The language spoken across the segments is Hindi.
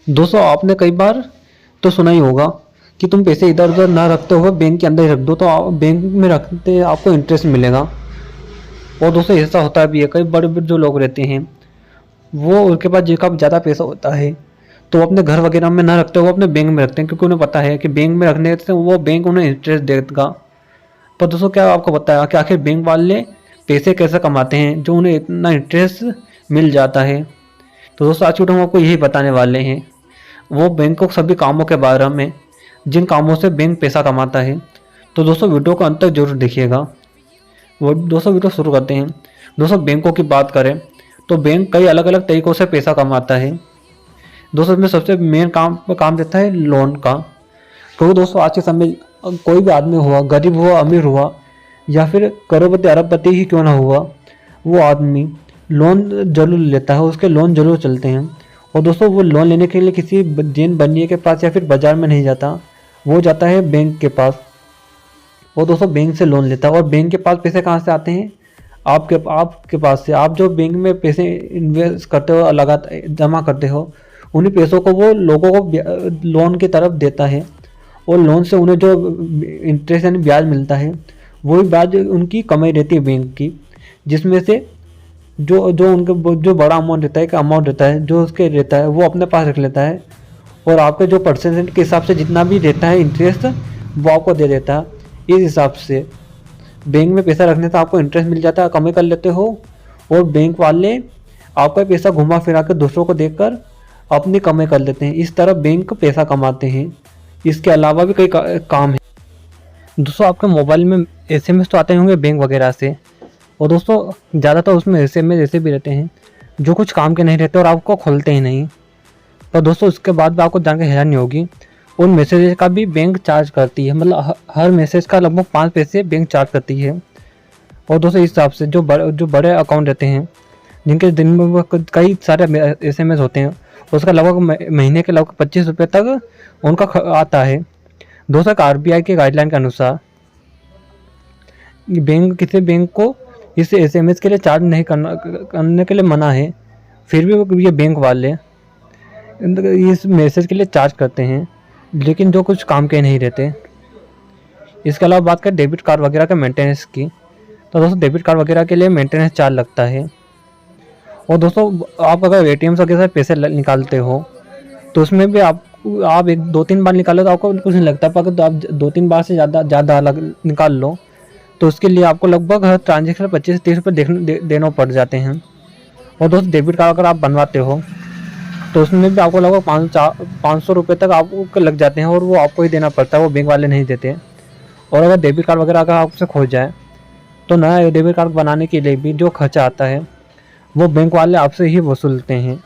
दोस्तों आपने कई बार तो सुना ही होगा कि तुम पैसे इधर उधर ना रखते हुए बैंक के अंदर ही रख दो, तो बैंक में रखते आपको इंटरेस्ट मिलेगा। और दोस्तों ऐसा होता भी है, कई बड़े बड़े जो लोग रहते हैं वो उनके पास जिनका ज़्यादा पैसा होता है तो वो अपने घर वगैरह में ना रखते हुए अपने बैंक में रखते हैं, क्योंकि उन्हें पता है कि बैंक में रखने से वो बैंक उन्हें इंटरेस्ट देगा। पर दोस्तों क्या आपको पता है कि आखिर बैंक वाले पैसे कैसे कमाते हैं जो उन्हें इतना इंटरेस्ट मिल जाता है? तो दोस्तों आज की वीडियो में आपको यही बताने वाले हैं, वो बैंक को सभी कामों के बारे में जिन कामों से बैंक पैसा कमाता है। तो दोस्तों वीडियो को अंत तक जरूर देखिएगा। वो दोस्तों वीडियो शुरू करते हैं। दोस्तों बैंकों की बात करें तो बैंक कई अलग अलग तरीक़ों से पैसा कमाता है। दोस्तों इसमें सबसे मेन काम देता है लोन का, क्योंकि दोस्तों आज के समय कोई भी आदमी हुआ, गरीब हुआ अमीर हुआ या फिर करोड़पति अरबपति ही क्यों ना हुआ, वो आदमी लोन जरूर लेता है, उसके लोन जरूर चलते हैं। और दोस्तों वो लोन लेने के लिए किसी दिन बनिए के पास या फिर बाजार में नहीं जाता, वो जाता है बैंक के पास। और दोस्तों बैंक से लोन लेता है। और बैंक के पास पैसे कहाँ से आते हैं? आपके पास से। आप जो बैंक में पैसे इन्वेस्ट करते हो, लगा जमा करते हो, उन्हीं पैसों को वो लोगों को लोन की तरफ देता है। और लोन से उन्हें जो इंटरेस्ट यानी ब्याज मिलता है, वही ब्याज उनकी कमाई रहती है बैंक की, जिसमें से जो जो उनके जो बड़ा अमाउंट रहता है, एक अमाउंट रहता है जो उसके रहता है, वो अपने पास रख लेता है। और आपके जो परसेंटेज के हिसाब से जितना भी रहता है इंटरेस्ट, वो आपको दे देता है। इस हिसाब से बैंक में पैसा रखने से आपको इंटरेस्ट मिल जाता है, कमाई कर लेते हो। और बैंक वाले आपका पैसा घुमा फिरा कर दूसरों को देकर अपनी कमाई कर लेते हैं। इस तरह बैंक पैसा कमाते हैं। इसके अलावा भी कई काम है। दोस्तों आपके मोबाइल में एसएमएस तो आते होंगे बैंक वगैरह से, और दोस्तों ज़्यादातर उसमें एसएमएस ऐसे भी रहते हैं जो कुछ काम के नहीं रहते और आपको खोलते ही नहीं। पर दोस्तों उसके बाद भी आपको जानकर हैरानी होगी, उन मैसेजेस का भी बैंक चार्ज करती है। मतलब हर मैसेज का लगभग 5 पैसे बैंक चार्ज करती है। और दोस्तों इस हिसाब से जो बड़े अकाउंट रहते हैं, जिनके दिन में कई सारे एसएमएस होते हैं, उसका लगभग महीने के लगभग 25 रुपये तक उनका आता है। दोस्तों आरबीआई के गाइडलाइन के अनुसार किसी बैंक को इस एसएमएस के लिए चार्ज नहीं करने के लिए मना है, फिर भी ये बैंक वाले इस मैसेज के लिए चार्ज करते हैं, लेकिन जो कुछ काम के नहीं रहते। इसके अलावा बात करें डेबिट कार्ड वगैरह के मेंटेनेंस की, तो दोस्तों डेबिट कार्ड वगैरह के लिए मेंटेनेंस चार्ज लगता है। और दोस्तों आप अगर एटीएम वगैरह से पैसे निकालते हो तो उसमें भी आप 1-2-3 बार निकालो तो आपको कुछ नहीं लगता, पर अगर आप 2-3 बार से ज़्यादा निकाल लो तो उसके लिए आपको लगभग हर ट्रांजेक्शन 25-30 रुपये देना पड़ जाते हैं। और दोस्तों डेबिट कार्ड अगर आप बनवाते हो तो उसमें भी आपको लगभग 500 रुपये तक आपको लग जाते हैं, और वो आपको ही देना पड़ता है, वो बैंक वाले नहीं देते। और अगर डेबिट कार्ड वगैरह अगर आपसे खो जाए तो नया डेबिट कार्ड बनाने के लिए भी जो खर्चा आता है वो बैंक वाले आपसे ही वसूलते हैं।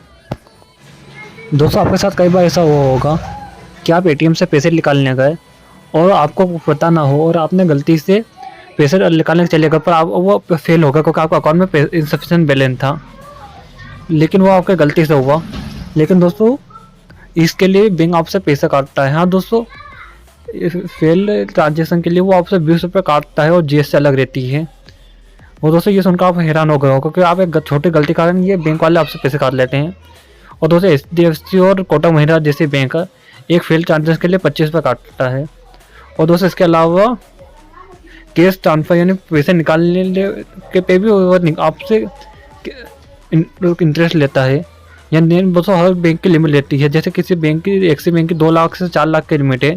दोस्तों आपके साथ कई बार ऐसा हुआ होगा कि आप एटीएम से पैसे निकालने गए और आपको पता ना हो और आपने गलती से पैसे निकालने चले गए, पर आप वो फेल हो गया क्योंकि आपका अकाउंट में इंसफिशिएंट बैलेंस था, लेकिन वो आपके गलती से हुआ। लेकिन दोस्तों इसके लिए बैंक आपसे पैसा काटता है। हाँ दोस्तों, फेल ट्रांजेक्शन के लिए वो आपसे 20 रुपये काटता है और जीएसटी अलग रहती है। और दोस्तों ये सुनकर आप हैरान हो गए हो, क्योंकि आप एक छोटी गलती के कारण ये बैंक वाले आपसे पैसे काट लेते हैं। और दोस्तों एचडीएफसी और कोटक महिंद्रा जैसे बैंक एक फेल ट्रांजेक्शन के लिए 25 रुपये काटता है। और दोस्तों इसके अलावा कैश ट्रांसफर यानी पैसे निकालने के पे भी वो आपसे इंटरेस्ट लेता है। यानी दोस्तों हर बैंक की लिमिट लेती है। जैसे किसी बैंक की एक्सिस बैंक की 2 लाख से 4 लाख की लिमिट है,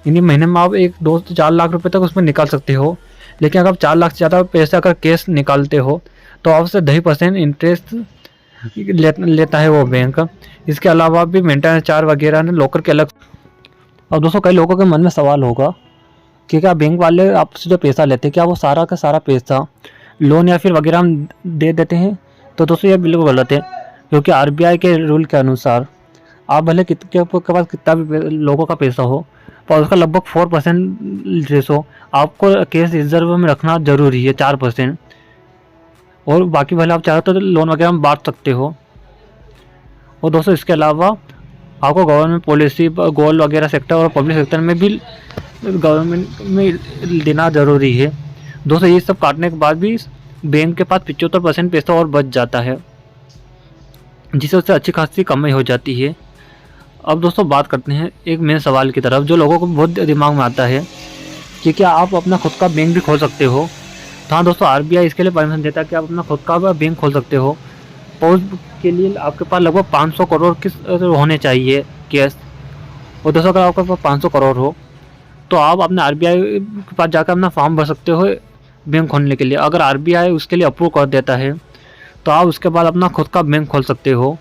यानी महीने में आप 2 से 4 लाख रुपए तक उसमें निकाल सकते हो। लेकिन अगर आप 4 लाख से ज़्यादा पैसा अगर कैश निकालते हो तो आपसे 2.5% इंटरेस्ट लेता है वो बैंक। इसके अलावा भी मेंटेनेंस चार्ज वगैरह ने लॉकर के अलग। और दोस्तों कई लोगों के मन में सवाल होगा कि क्या बैंक वाले आपसे जो पैसा लेते हैं, क्या वो सारा का सारा पैसा लोन या फिर वगैरह हम दे देते हैं? तो दोस्तों ये बिल्कुल गलत है, क्योंकि आरबीआई के रूल के अनुसार आप भले के पास कितना भी लोगों का पैसा हो, पर उसका लगभग 4% रेशो आपको कैश रिजर्व में रखना जरूरी है, 4%। और बाकी भले आप चाहो तो लोन वगैरह में बांट सकते हो। और दोस्तों इसके अलावा आपको गवर्नमेंट पॉलिसी, गोल्ड वगैरह सेक्टर और पब्लिक सेक्टर में भी गवर्नमेंट में देना ज़रूरी है। दोस्तों ये सब काटने के बाद भी बैंक के पास 75% पैसा और बच जाता है, जिससे उससे अच्छी खासी कमाई हो जाती है। अब दोस्तों बात करते हैं एक मेन सवाल की तरफ, जो लोगों को बहुत दिमाग में आता है कि क्या आप अपना खुद का बैंक भी खोल सकते हो। तो हाँ दोस्तों, आरबीआई इसके लिए परमिशन देता है कि आप अपना खुद का बैंक खोल सकते हो। और उसके लिए आपके पास लगभग 500 करोड़ किस होने चाहिए कैश। और दोस्तों अगर आपके पास 500 करोड़ हो तो आप अपने आरबीआई के पास जाकर अपना फॉर्म भर सकते हो बैंक खोलने के लिए। अगर आरबीआई उसके लिए अप्रूव कर देता है तो आप उसके बाद अपना खुद का बैंक खोल सकते हो।